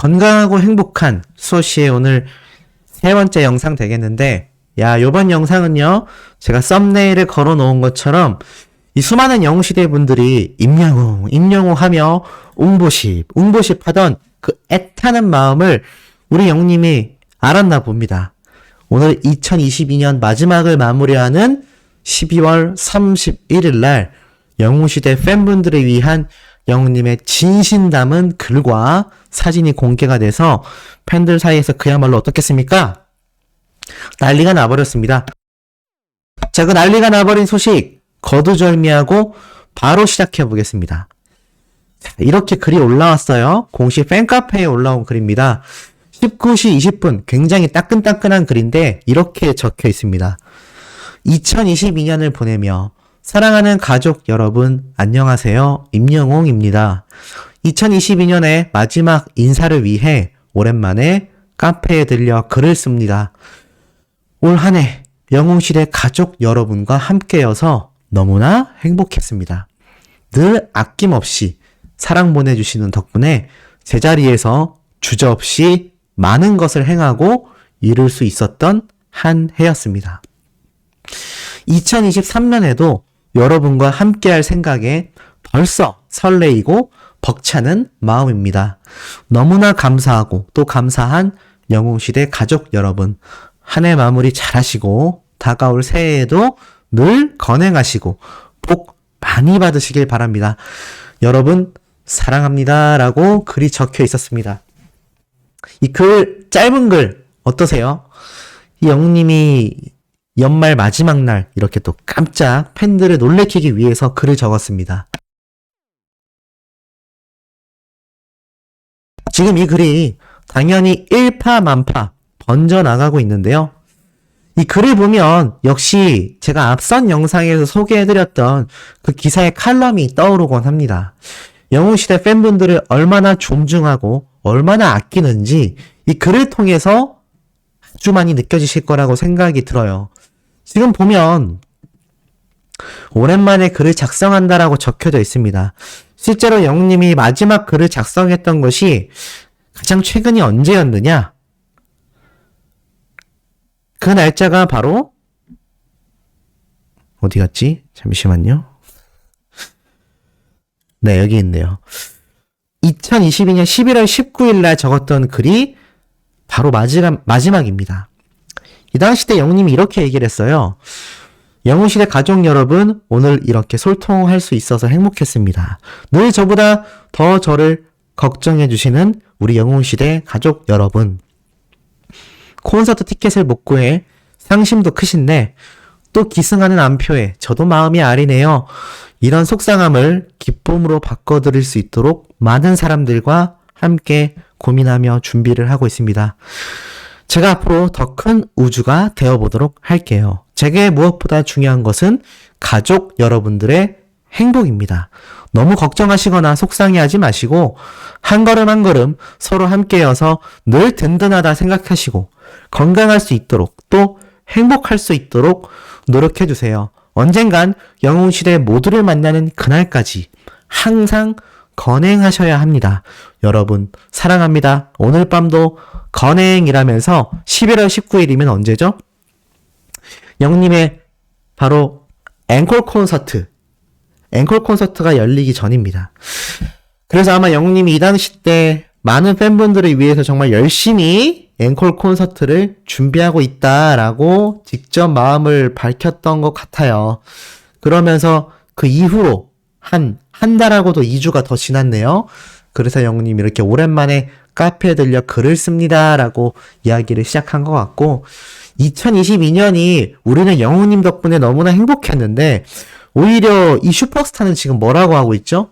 건강하고 행복한 수호씨의 오늘 세 번째 영상 되겠는데, 요번 영상은요, 제가 썸네일에 걸어 놓은 것처럼 이 수많은 영웅시대 분들이 임영웅 하며 웅보십 하던 그 애타는 마음을 우리 영님이 알았나 봅니다. 오늘 2022년 마지막을 마무리하는 12월 31일 날 영웅시대 팬분들을 위한 영웅님의 진심 담은 글과 사진이 공개가 돼서 팬들 사이에서 그야말로 어떻겠습니까? 난리가 나버렸습니다. 자, 그 난리가 나버린 소식 거두절미하고 바로 시작해 보겠습니다. 이렇게 글이 올라왔어요. 공식 팬카페에 올라온 글입니다. 19시 20분 굉장히 따끈따끈한 글인데 이렇게 적혀 있습니다. 2022년을 보내며 사랑하는 가족 여러분 안녕하세요. 임영웅입니다. 2022년의 마지막 인사를 위해 오랜만에 카페에 들려 글을 씁니다. 올 한 해 영웅시대 가족 여러분과 함께여서 너무나 행복했습니다. 늘 아낌없이 사랑 보내주시는 덕분에 제자리에서 주저없이 많은 것을 행하고 이룰 수 있었던 한 해였습니다. 2023년에도 여러분과 함께할 생각에 벌써 설레이고 벅차는 마음입니다. 너무나 감사하고 또 감사한 영웅시대 가족 여러분, 한 해 마무리 잘하시고 다가올 새해에도 늘 건행하시고 복 많이 받으시길 바랍니다. 여러분 사랑합니다 라고 글이 적혀 있었습니다. 이 글, 짧은 글 어떠세요? 이 영웅님이 연말 마지막 날 이렇게 또 깜짝 팬들을 놀래키기 위해서 글을 적었습니다. 지금 이 글이 당연히 일파만파 번져나가고 있는데요. 이 글을 보면 역시 제가 앞선 영상에서 소개해드렸던 그 기사의 칼럼이 떠오르곤 합니다. 영웅시대 팬분들을 얼마나 존중하고 얼마나 아끼는지 이 글을 통해서 아주 많이 느껴지실 거라고 생각이 들어요. 지금 보면 오랜만에 글을 작성한다라고 적혀져 있습니다. 실제로 영웅님이 마지막 글을 작성했던 것이 가장 최근이 언제였느냐? 그 날짜가 바로 어디 갔지? 잠시만요. 네, 여기 있네요. 2022년 11월 19일 날 적었던 글이 바로 마지막입니다. 이 당시 때 영웅님이 이렇게 얘기를 했어요. 영웅시대 가족 여러분, 오늘 이렇게 소통할 수 있어서 행복했습니다. 늘 저보다 더 저를 걱정해주시는 우리 영웅시대 가족 여러분. 콘서트 티켓을 못 구해 상심도 크신데 또 기승하는 안표에 저도 마음이 아리네요. 이런 속상함을 기쁨으로 바꿔드릴 수 있도록 많은 사람들과 함께 고민하며 준비를 하고 있습니다. 제가 앞으로 더 큰 우주가 되어보도록 할게요. 제게 무엇보다 중요한 것은 가족 여러분들의 행복입니다. 너무 걱정하시거나 속상해하지 마시고 한 걸음 한 걸음 서로 함께여서 늘 든든하다 생각하시고 건강할 수 있도록 또 행복할 수 있도록 노력해주세요. 언젠간 영웅시대 모두를 만나는 그날까지 항상 건행하셔야 합니다. 여러분 사랑합니다. 오늘 밤도 건행이라면서 11월 19일이면 언제죠? 영웅님의 바로 앵콜 콘서트가 열리기 전입니다. 그래서 아마 영웅님이 이 당시 때 많은 팬분들을 위해서 정말 열심히 앵콜 콘서트를 준비하고 있다라고 직접 마음을 밝혔던 것 같아요. 그러면서 그 이후로 한 달하고도 2주가 더 지났네요. 그래서 영웅님이 이렇게 오랜만에 카페에 들려 글을 씁니다라고 이야기를 시작한 것 같고 2022년이 우리는 영웅님 덕분에 너무나 행복했는데 오히려 이 슈퍼스타는 지금 뭐라고 하고 있죠?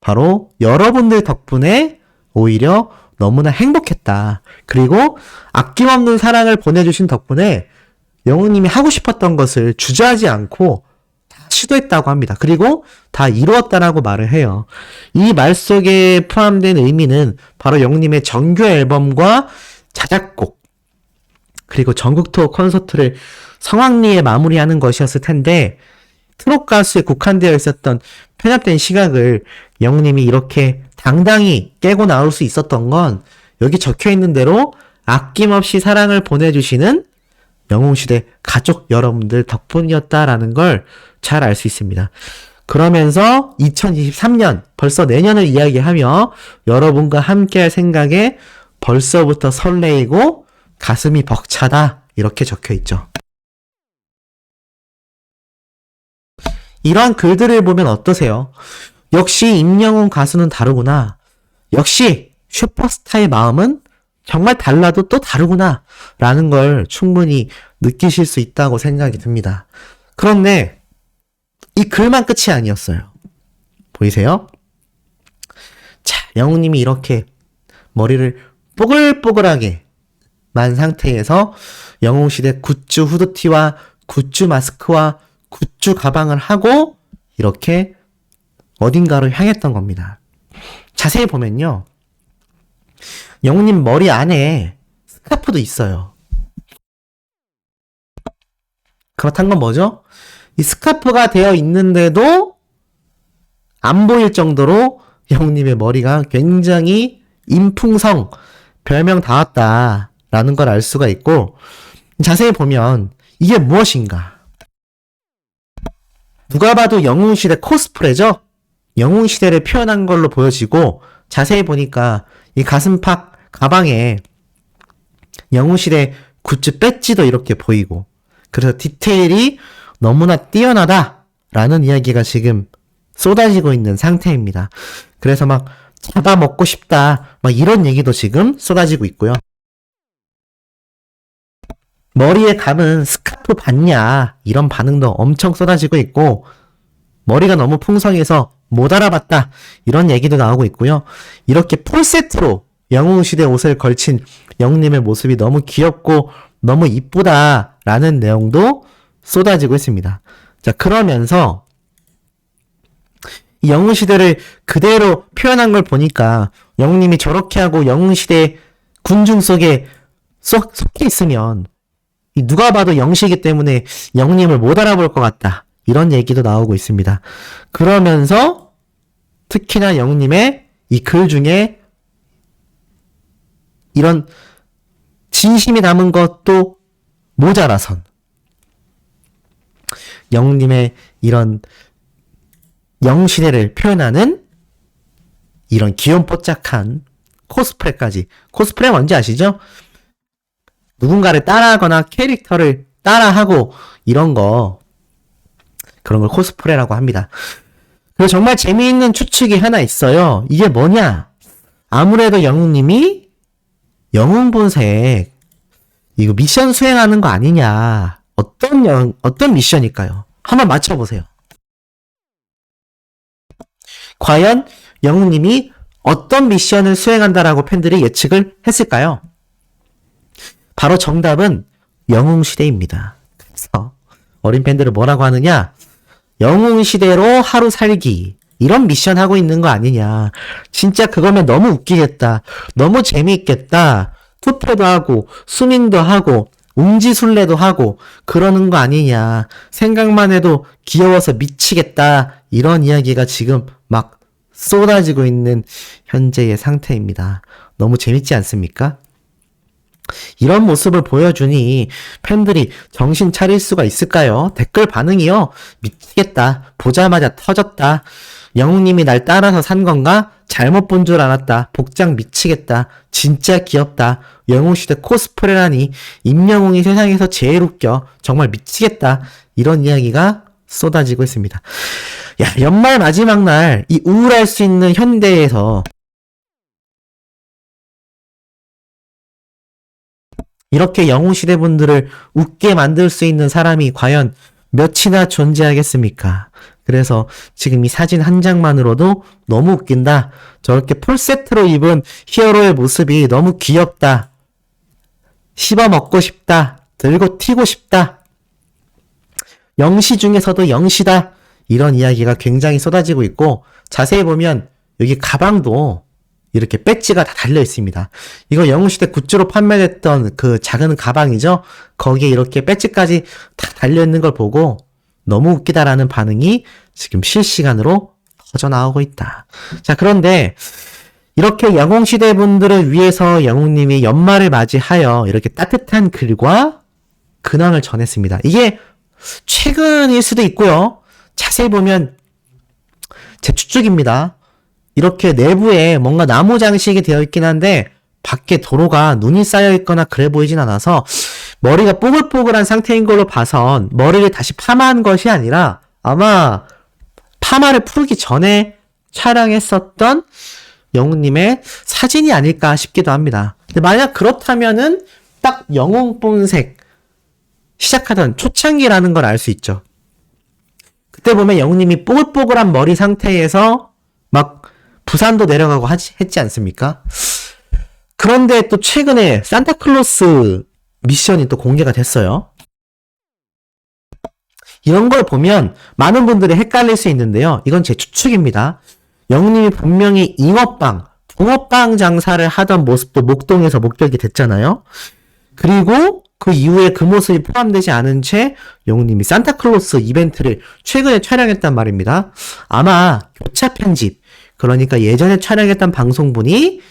바로 여러분들 덕분에 오히려 너무나 행복했다. 그리고 아낌없는 사랑을 보내주신 덕분에 영웅님이 하고 싶었던 것을 주저하지 않고 다 시도했다고 합니다. 그리고 다 이루었다라고 말을 해요. 이 말 속에 포함된 의미는 바로 영웅님의 정규 앨범과 자작곡 그리고 전국 투어 콘서트를 성황리에 마무리하는 것이었을 텐데 트롯 가수에 국한되어 있었던 편협된 시각을 영웅님이 이렇게 당당히 깨고 나올 수 있었던 건 여기 적혀 있는 대로 아낌없이 사랑을 보내주시는 영웅시대 가족 여러분들 덕분이었다라는 걸 잘 알 수 있습니다. 그러면서 2023년, 벌써 내년을 이야기하며 여러분과 함께할 생각에 벌써부터 설레이고 가슴이 벅차다. 이렇게 적혀 있죠. 이러한 글들을 보면 어떠세요? 역시 임영웅 가수는 다르구나. 역시 슈퍼스타의 마음은 정말 달라도 또 다르구나. 라는 걸 충분히 느끼실 수 있다고 생각이 듭니다. 그런데 이 글만 끝이 아니었어요. 보이세요? 자, 영웅님이 이렇게 머리를 뽀글뽀글하게 만 상태에서 영웅시대 굿즈 후드티와 굿즈 마스크와 굿즈 가방을 하고 이렇게 어딘가로 향했던 겁니다. 자세히 보면요. 영웅님 머리 안에 스카프도 있어요. 그렇단 건 뭐죠? 이 스카프가 되어 있는데도 안 보일 정도로 영웅님의 머리가 굉장히 인풍성, 별명 다 왔다라는 걸 알 수가 있고, 자세히 보면 이게 무엇인가? 누가 봐도 영웅시대 코스프레죠? 영웅시대를 표현한 걸로 보여지고, 자세히 보니까 이 가슴팍 가방에 영웅시대 굿즈 배지도 이렇게 보이고, 그래서 디테일이 너무나 뛰어나다라는 이야기가 지금 쏟아지고 있는 상태입니다. 그래서 막 잡아먹고 싶다, 막 이런 얘기도 지금 쏟아지고 있고요. 머리에 감은 스카프 봤냐, 이런 반응도 엄청 쏟아지고 있고, 머리가 너무 풍성해서 못 알아봤다, 이런 얘기도 나오고 있고요. 이렇게 풀세트로 영웅시대 옷을 걸친 영웅님의 모습이 너무 귀엽고 너무 이쁘다라는 내용도 쏟아지고 있습니다. 자, 그러면서 이 영웅시대를 그대로 표현한 걸 보니까 영웅님이 저렇게 하고 영웅시대 군중 속에 속해 있으면 누가 봐도 영시이기 때문에 영웅님을 못 알아볼 것 같다. 이런 얘기도 나오고 있습니다. 그러면서 특히나 영웅님의 이 글 중에 이런 진심이 담은 것도 모자라선 영웅님의 이런 영시대를 표현하는 이런 귀염뽀짝한 코스프레까지. 코스프레 뭔지 아시죠? 누군가를 따라하거나 캐릭터를 따라하고 이런 거, 그런 걸 코스프레라고 합니다. 그리고 정말 재미있는 추측이 하나 있어요. 이게 뭐냐? 아무래도 영웅님이 영웅본색 이거 미션 수행하는 거 아니냐? 어떤 미션일까요? 한번 맞춰보세요. 과연 영웅님이 어떤 미션을 수행한다라고 팬들이 예측을 했을까요? 바로 정답은 영웅시대입니다. 그래서 어린 팬들을 뭐라고 하느냐? 영웅시대로 하루 살기, 이런 미션 하고 있는 거 아니냐. 진짜 그거면 너무 웃기겠다. 너무 재미있겠다. 투표도 하고 수민도 하고 웅지순례도 하고 그러는 거 아니냐. 생각만 해도 귀여워서 미치겠다. 이런 이야기가 지금 막 쏟아지고 있는 현재의 상태입니다. 너무 재밌지 않습니까? 이런 모습을 보여주니 팬들이 정신 차릴 수가 있을까요? 댓글 반응이요. 미치겠다. 보자마자 터졌다. 영웅님이 날 따라서 산 건가? 잘못 본 줄 알았다. 복장 미치겠다. 진짜 귀엽다. 영웅시대 코스프레라니. 임영웅이 세상에서 제일 웃겨. 정말 미치겠다. 이런 이야기가 쏟아지고 있습니다. 야, 연말 마지막 날 이 우울할 수 있는 현대에서 이렇게 영웅시대 분들을 웃게 만들 수 있는 사람이 과연 몇이나 존재하겠습니까? 그래서 지금 이 사진 한 장만으로도 너무 웃긴다. 저렇게 풀세트로 입은 히어로의 모습이 너무 귀엽다. 씹어먹고 싶다. 들고 튀고 싶다. 영시 중에서도 영시다. 이런 이야기가 굉장히 쏟아지고 있고, 자세히 보면 여기 가방도 이렇게 배지가 다 달려 있습니다. 이거 영웅시대 굿즈로 판매됐던 그 작은 가방이죠? 거기에 이렇게 배지까지 다 달려 있는 걸 보고 너무 웃기다라는 반응이 지금 실시간으로 터져 나오고 있다. 자, 그런데 이렇게 영웅시대 분들을 위해서 영웅님이 연말을 맞이하여 이렇게 따뜻한 글과 근황을 전했습니다. 이게 최근일 수도 있고요. 자세히 보면 제 추측입니다. 이렇게 내부에 뭔가 나무 장식이 되어 있긴 한데 밖에 도로가 눈이 쌓여 있거나 그래 보이진 않아서 머리가 뽀글뽀글한 상태인 걸로 봐선 머리를 다시 파마한 것이 아니라 아마 파마를 풀기 전에 촬영했었던 영웅님의 사진이 아닐까 싶기도 합니다. 근데 만약 그렇다면은 딱 영웅본색 시작하던 초창기라는 걸 알 수 있죠. 그때 보면 영웅님이 뽀글뽀글한 머리 상태에서 막 부산도 내려가고 했지 않습니까? 그런데 또 최근에 산타클로스 미션이 또 공개가 됐어요. 이런 걸 보면 많은 분들이 헷갈릴 수 있는데요. 이건 제 추측입니다. 영웅님이 분명히 붕어빵 장사를 하던 모습도 목동에서 목격이 됐잖아요. 그리고 그 이후에 그 모습이 포함되지 않은 채 영웅님이 산타클로스 이벤트를 최근에 촬영했단 말입니다. 아마 교차 편집, 그러니까 예전에 촬영했던 방송분이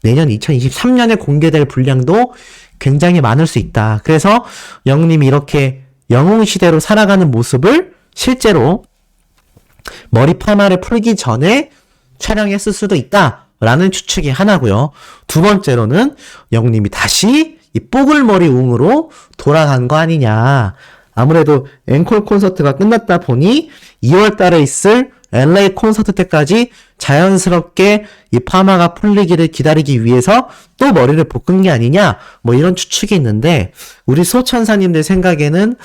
내년 2023년에 공개될 분량도 굉장히 많을 수 있다. 그래서 영웅님이 이렇게 영웅시대로 살아가는 모습을 실제로 머리 파마를 풀기 전에 촬영했을 수도 있다라는 추측이 하나고요. 두 번째로는 영웅님이 다시 이 뽀글머리 웅으로 돌아간 거 아니냐. 아무래도 앵콜 콘서트가 끝났다 보니 2월 달에 있을 LA 콘서트 때까지 자연스럽게 이 파마가 풀리기를 기다리기 위해서 또 머리를 볶은 게 아니냐, 뭐 이런 추측이 있는데, 우리 소천사님들 생각에는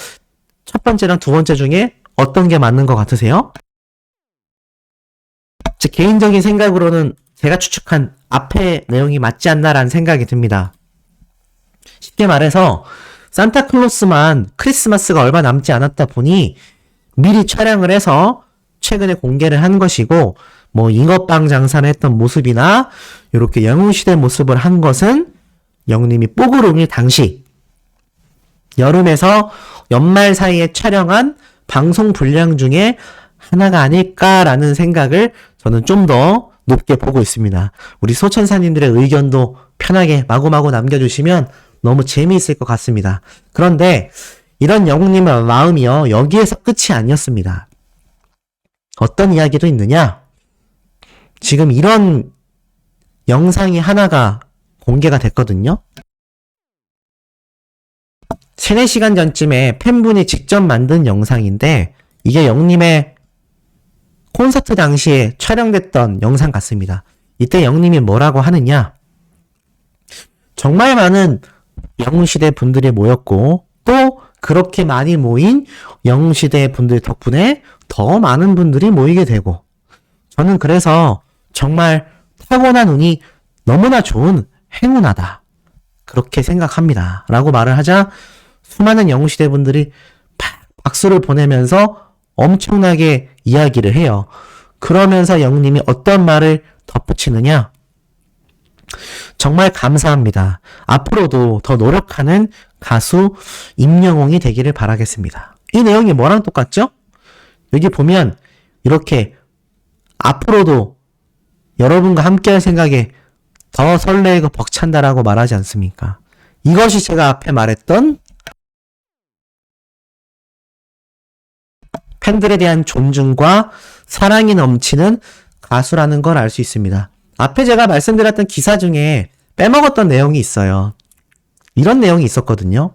첫 번째랑 두 번째 중에 어떤 게 맞는 것 같으세요? 제 개인적인 생각으로는 제가 추측한 앞의 내용이 맞지 않나라는 생각이 듭니다. 쉽게 말해서 산타클로스만 크리스마스가 얼마 남지 않았다 보니 미리 촬영을 해서 최근에 공개를 한 것이고, 뭐 잉어빵 장사를 했던 모습이나 이렇게 영웅시대 모습을 한 것은 영웅님이 뽀글웅일 당시 여름에서 연말 사이에 촬영한 방송 분량 중에 하나가 아닐까라는 생각을 저는 좀 더 높게 보고 있습니다. 우리 소천사님들의 의견도 편하게 마구마구 남겨주시면 너무 재미있을 것 같습니다. 그런데 이런 영웅님의 마음이요, 여기에서 끝이 아니었습니다. 어떤 이야기도 있느냐? 지금 이런 영상이 하나가 공개가 됐거든요. 3, 4시간 전쯤에 팬분이 직접 만든 영상인데 이게 영웅님의 콘서트 당시에 촬영됐던 영상 같습니다. 이때 영웅님이 뭐라고 하느냐? 정말 많은 영웅시대 분들이 모였고 또 그렇게 많이 모인 영웅시대 분들 덕분에 더 많은 분들이 모이게 되고 저는 그래서 정말 타고난 운이 너무나 좋은 행운하다 그렇게 생각합니다 라고 말을 하자 수많은 영웅시대 분들이 박수를 보내면서 엄청나게 이야기를 해요. 그러면서 영웅님이 어떤 말을 덧붙이느냐? 정말 감사합니다. 앞으로도 더 노력하는 가수 임영웅이 되기를 바라겠습니다. 이 내용이 뭐랑 똑같죠? 여기 보면 이렇게 앞으로도 여러분과 함께할 생각에 더 설레고 벅찬다라고 말하지 않습니까? 이것이 제가 앞에 말했던 팬들에 대한 존중과 사랑이 넘치는 가수라는 걸 알 수 있습니다. 앞에 제가 말씀드렸던 기사 중에 빼먹었던 내용이 있어요. 이런 내용이 있었거든요.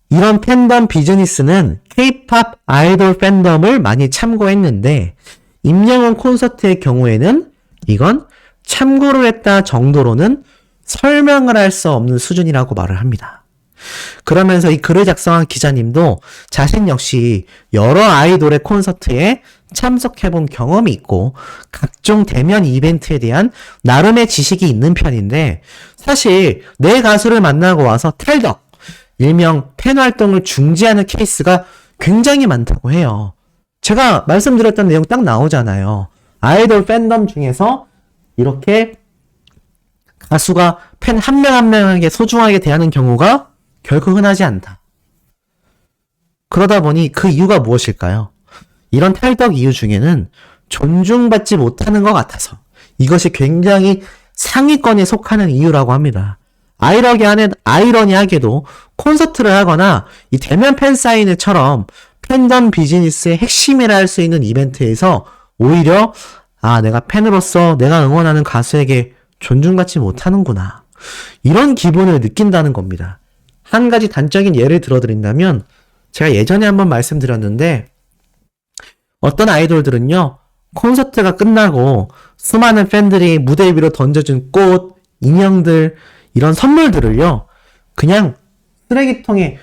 이런 팬덤 비즈니스는 K-POP 아이돌 팬덤을 많이 참고했는데 임영웅 콘서트의 경우에는 이건 참고를 했다 정도로는 설명을 할 수 없는 수준이라고 말을 합니다. 그러면서 이 글을 작성한 기자님도 자신 역시 여러 아이돌의 콘서트에 참석해본 경험이 있고 각종 대면 이벤트에 대한 나름의 지식이 있는 편인데 사실 내 가수를 만나고 와서 탈덕, 일명 팬 활동을 중지하는 케이스가 굉장히 많다고 해요. 제가 말씀드렸던 내용 딱 나오잖아요. 아이돌 팬덤 중에서 이렇게 가수가 팬 한 명 한 명에게 소중하게 대하는 경우가 결코 흔하지 않다. 그러다 보니 그 이유가 무엇일까요? 이런 탈덕 이유 중에는 존중받지 못하는 것 같아서 이것이 굉장히 상위권에 속하는 이유라고 합니다. 아이러니하게도 콘서트를 하거나 이 대면 팬 사인회처럼 팬덤 비즈니스의 핵심이라 할 수 있는 이벤트에서 오히려 내가 팬으로서 내가 응원하는 가수에게 존중받지 못하는구나. 이런 기분을 느낀다는 겁니다. 한 가지 단적인 예를 들어드린다면 제가 예전에 한번 말씀드렸는데 어떤 아이돌들은요. 콘서트가 끝나고 수많은 팬들이 무대 위로 던져준 꽃, 인형들 이런 선물들을요. 그냥 쓰레기통에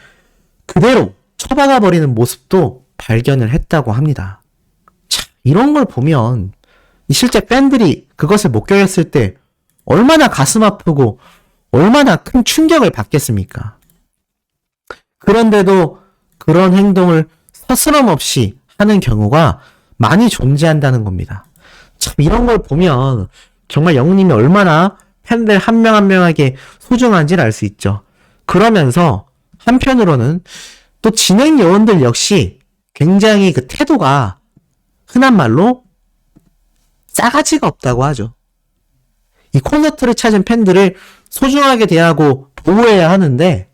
그대로 처박아 버리는 모습도 발견을 했다고 합니다. 참, 이런 걸 보면 실제 팬들이 그것을 목격했을 때 얼마나 가슴 아프고 얼마나 큰 충격을 받겠습니까? 그런데도 그런 행동을 서스럼 없이 하는 경우가 많이 존재한다는 겁니다. 참 이런 걸 보면 정말 영웅님이 얼마나 팬들 한 명 한 명에게 소중한지를 알 수 있죠. 그러면서 한편으로는 또 진행 요원들 역시 굉장히 그 태도가 흔한 말로 싸가지가 없다고 하죠. 이 콘서트를 찾은 팬들을 소중하게 대하고 보호해야 하는데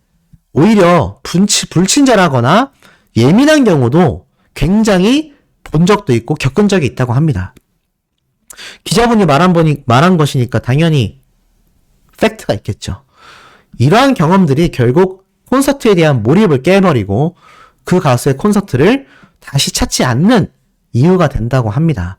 오히려 불친절하거나 예민한 경우도 굉장히 본 적도 있고 겪은 적이 있다고 합니다. 기자분이 말한 것이니까 당연히 팩트가 있겠죠. 이러한 경험들이 결국 콘서트에 대한 몰입을 깨버리고 그 가수의 콘서트를 다시 찾지 않는 이유가 된다고 합니다.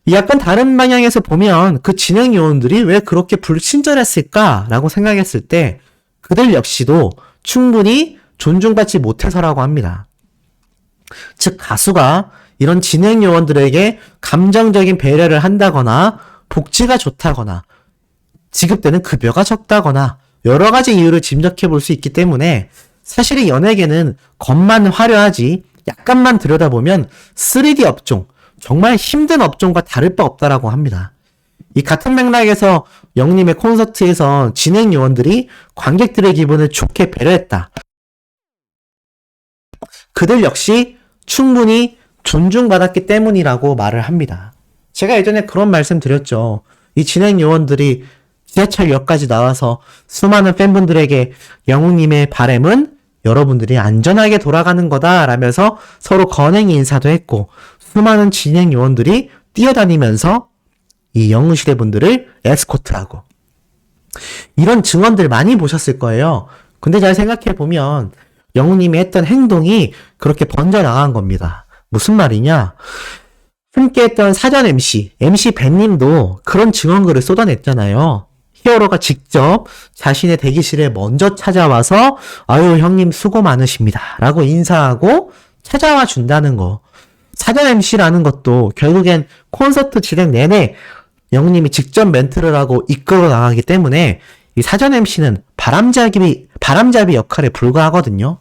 약간 다른 방향에서 보면 그 진행 요원들이 왜 그렇게 불친절했을까라고 생각했을 때 그들 역시도 충분히 존중받지 못해서라고 합니다. 즉 가수가 이런 진행 요원들에게 감정적인 배려를 한다거나 복지가 좋다거나 지급되는 급여가 적다거나 여러 가지 이유를 짐작해 볼 수 있기 때문에 사실 이 연예계는 겉만 화려하지 약간만 들여다보면 3D 업종, 정말 힘든 업종과 다를 바 없다라고 합니다. 이 같은 맥락에서 영님의 콘서트에서 진행 요원들이 관객들의 기분을 좋게 배려했다. 그들 역시 충분히 존중받았기 때문이라고 말을 합니다. 제가 예전에 그런 말씀 드렸죠. 이 진행 요원들이 지하철역까지 나와서 수많은 팬분들에게 영웅님의 바람은 여러분들이 안전하게 돌아가는 거다 라면서 서로 건행 인사도 했고 수많은 진행 요원들이 뛰어다니면서 이 영웅시대 분들을 에스코트하고 이런 증언들 많이 보셨을 거예요. 근데 잘 생각해보면 영웅님이 했던 행동이 그렇게 번져나간 겁니다. 무슨 말이냐? 함께했던 사전 MC 벤님도 그런 증언글을 쏟아냈잖아요. 히어로가 직접 자신의 대기실에 먼저 찾아와서 아유 형님 수고 많으십니다 라고 인사하고 찾아와 준다는 거. 사전 MC라는 것도 결국엔 콘서트 진행 내내 영님이 직접 멘트를 하고 이끌어 나가기 때문에 이 사전 MC는 바람잡이 역할에 불과하거든요.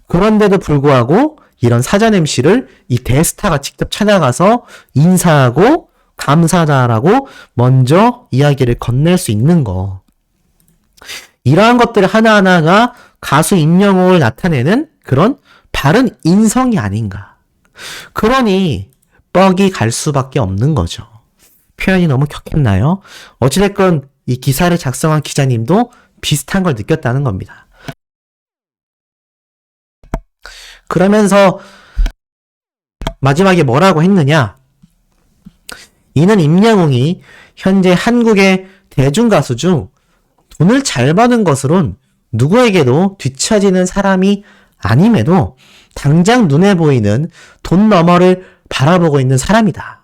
그런데도 불구하고 이런 사전 MC를 이 대스타가 직접 찾아가서 인사하고 감사하다라고 먼저 이야기를 건넬 수 있는 거. 이러한 것들 하나하나가 가수 임영웅을 나타내는 그런 바른 인성이 아닌가. 그러니 뻑이 갈 수밖에 없는 거죠. 표현이 너무 격했나요? 어찌됐건 이 기사를 작성한 기자님도 비슷한 걸 느꼈다는 겁니다. 그러면서 마지막에 뭐라고 했느냐? 이는 임영웅이 현재 한국의 대중가수 중 돈을 잘 버는 것으론 누구에게도 뒤처지는 사람이 아님에도 당장 눈에 보이는 돈 너머를 바라보고 있는 사람이다.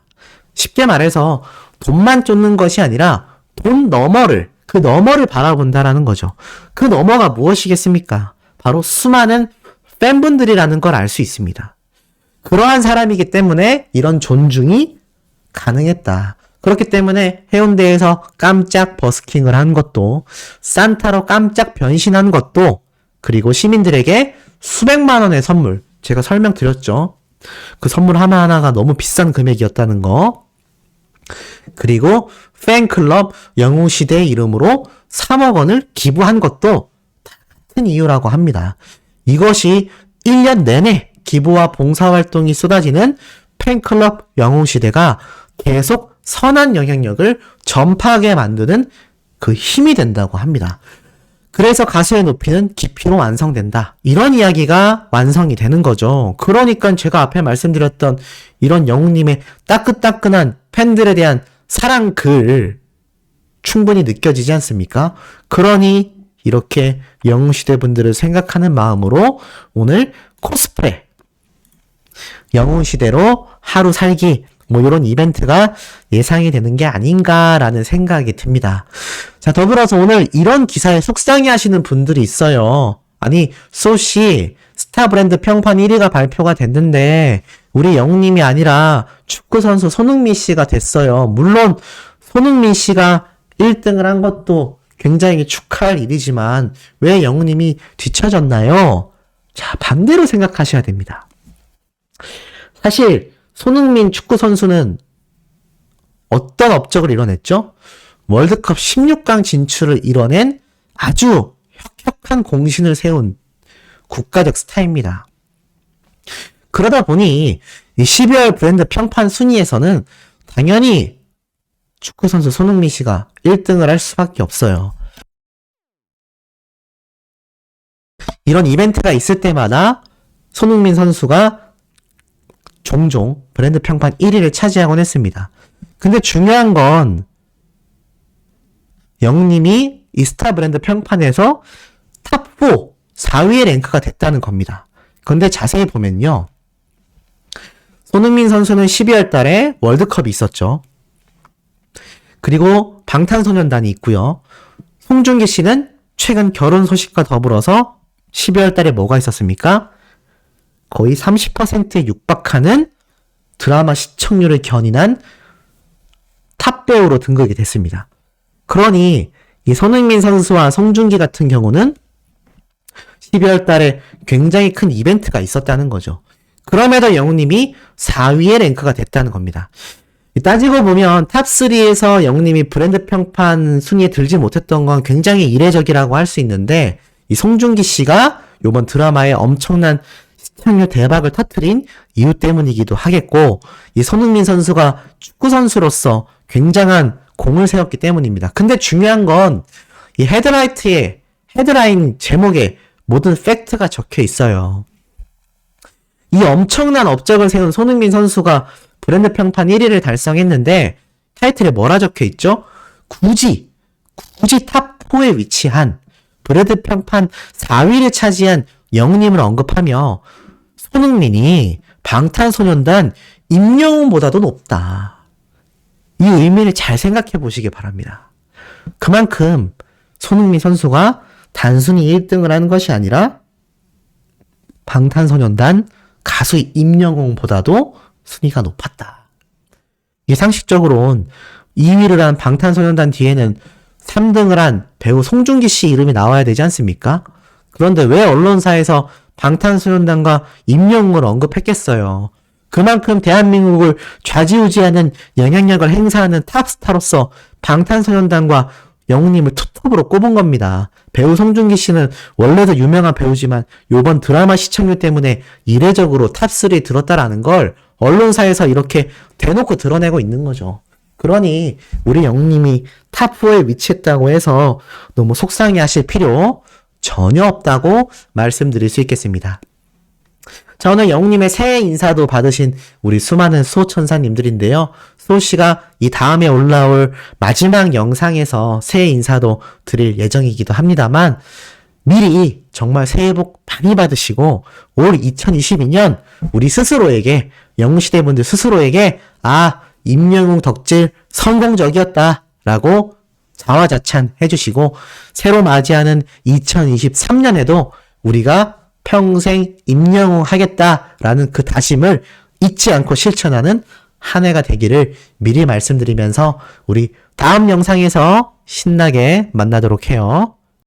쉽게 말해서 돈만 쫓는 것이 아니라 돈 너머를, 그 너머를 바라본다라는 거죠. 그 너머가 무엇이겠습니까? 바로 수많은 팬분들이라는 걸 알 수 있습니다. 그러한 사람이기 때문에 이런 존중이 가능했다. 그렇기 때문에 해운대에서 깜짝 버스킹을 한 것도, 산타로 깜짝 변신한 것도, 그리고 시민들에게 수백만 원의 선물, 제가 설명드렸죠. 그 선물 하나하나가 너무 비싼 금액이었다는 거. 그리고 팬클럽 영웅시대 이름으로 3억 원을 기부한 것도 같은 이유라고 합니다. 이것이 1년 내내 기부와 봉사활동이 쏟아지는 팬클럽 영웅시대가 계속 선한 영향력을 전파하게 만드는 그 힘이 된다고 합니다. 그래서 가수의 높이는 깊이로 완성된다. 이런 이야기가 완성이 되는 거죠. 그러니까 제가 앞에 말씀드렸던 이런 영웅님의 따끈따끈한 팬들에 대한 사랑 글 충분히 느껴지지 않습니까? 그러니 이렇게 영웅시대 분들을 생각하는 마음으로 오늘 코스프레 영웅시대로 하루 살기 뭐 이런 이벤트가 예상이 되는 게 아닌가라는 생각이 듭니다. 자, 더불어서 오늘 이런 기사에 속상해 하시는 분들이 있어요. 아니, 소씨 스타 브랜드 평판 1위가 발표가 됐는데 우리 영웅님이 아니라 축구선수 손흥민 씨가 됐어요. 물론 손흥민 씨가 1등을 한 것도 굉장히 축하할 일이지만 왜 영웅님이 뒤처졌나요? 자, 반대로 생각하셔야 됩니다. 사실 손흥민 축구선수는 어떤 업적을 이뤄냈죠? 월드컵 16강 진출을 이뤄낸 아주 혁혁한 공신을 세운 국가적 스타입니다. 그러다 보니 이 12월 브랜드 평판 순위에서는 당연히 축구선수 손흥민 씨가 1등을 할 수밖에 없어요. 이런 이벤트가 있을 때마다 손흥민 선수가 종종 브랜드 평판 1위를 차지하곤 했습니다. 근데 중요한 건 영님이 이 스타 브랜드 평판에서 탑4, 4위의 랭크가 됐다는 겁니다. 근데 자세히 보면요. 손흥민 선수는 12월 달에 월드컵이 있었죠. 그리고 방탄소년단이 있고요. 송중기 씨는 최근 결혼 소식과 더불어서 12월 달에 뭐가 있었습니까? 거의 30%에 육박하는 드라마 시청률을 견인한 탑 배우로 등극이 됐습니다. 그러니 이 손흥민 선수와 송중기 같은 경우는 12월 달에 굉장히 큰 이벤트가 있었다는 거죠. 그럼에도 영웅님이 4위의 랭크가 됐다는 겁니다. 따지고 보면 탑3에서 영웅님이 브랜드 평판 순위에 들지 못했던 건 굉장히 이례적이라고 할 수 있는데 이 송중기 씨가 이번 드라마에 엄청난 시청률 대박을 터뜨린 이유 때문이기도 하겠고 이 손흥민 선수가 축구선수로서 굉장한 공을 세웠기 때문입니다. 근데 중요한 건 이 헤드라인 제목에 모든 팩트가 적혀 있어요. 이 엄청난 업적을 세운 손흥민 선수가 브랜드 평판 1위를 달성했는데 타이틀에 뭐라 적혀 있죠? 굳이 탑4에 위치한 브랜드 평판 4위를 차지한 영웅님을 언급하며 손흥민이 방탄소년단 임영웅보다도 높다. 이 의미를 잘 생각해 보시기 바랍니다. 그만큼 손흥민 선수가 단순히 1등을 하는 것이 아니라 방탄소년단 가수 임영웅보다도 순위가 높았다. 이게 상식적으로는 2위를 한 방탄소년단 뒤에는 3등을 한 배우 송중기 씨 이름이 나와야 되지 않습니까? 그런데 왜 언론사에서 방탄소년단과 임영웅을 언급했겠어요? 그만큼 대한민국을 좌지우지하는 영향력을 행사하는 탑스타로서 방탄소년단과 영웅님을 투톱으로 꼽은 겁니다. 배우 송중기 씨는 원래도 유명한 배우지만 요번 드라마 시청률 때문에 이례적으로 탑3에 들었다라는 걸 언론사에서 이렇게 대놓고 드러내고 있는 거죠. 그러니 우리 영웅님이 탑4에 위치했다고 해서 너무 속상해 하실 필요 전혀 없다고 말씀드릴 수 있겠습니다. 자, 오늘 영웅님의 새해 인사도 받으신 우리 수많은 수호천사님들인데요. 수호씨가 이 다음에 올라올 마지막 영상에서 새해 인사도 드릴 예정이기도 합니다만 미리 정말 새해 복 많이 받으시고 올 2022년 우리 스스로에게 영웅시대분들 스스로에게 임영웅 덕질 성공적이었다 라고 자화자찬 해주시고 새로 맞이하는 2023년에도 우리가 평생 임영웅 하겠다라는 그 다짐을 잊지 않고 실천하는 한 해가 되기를 미리 말씀드리면서 우리 다음 영상에서 신나게 만나도록 해요.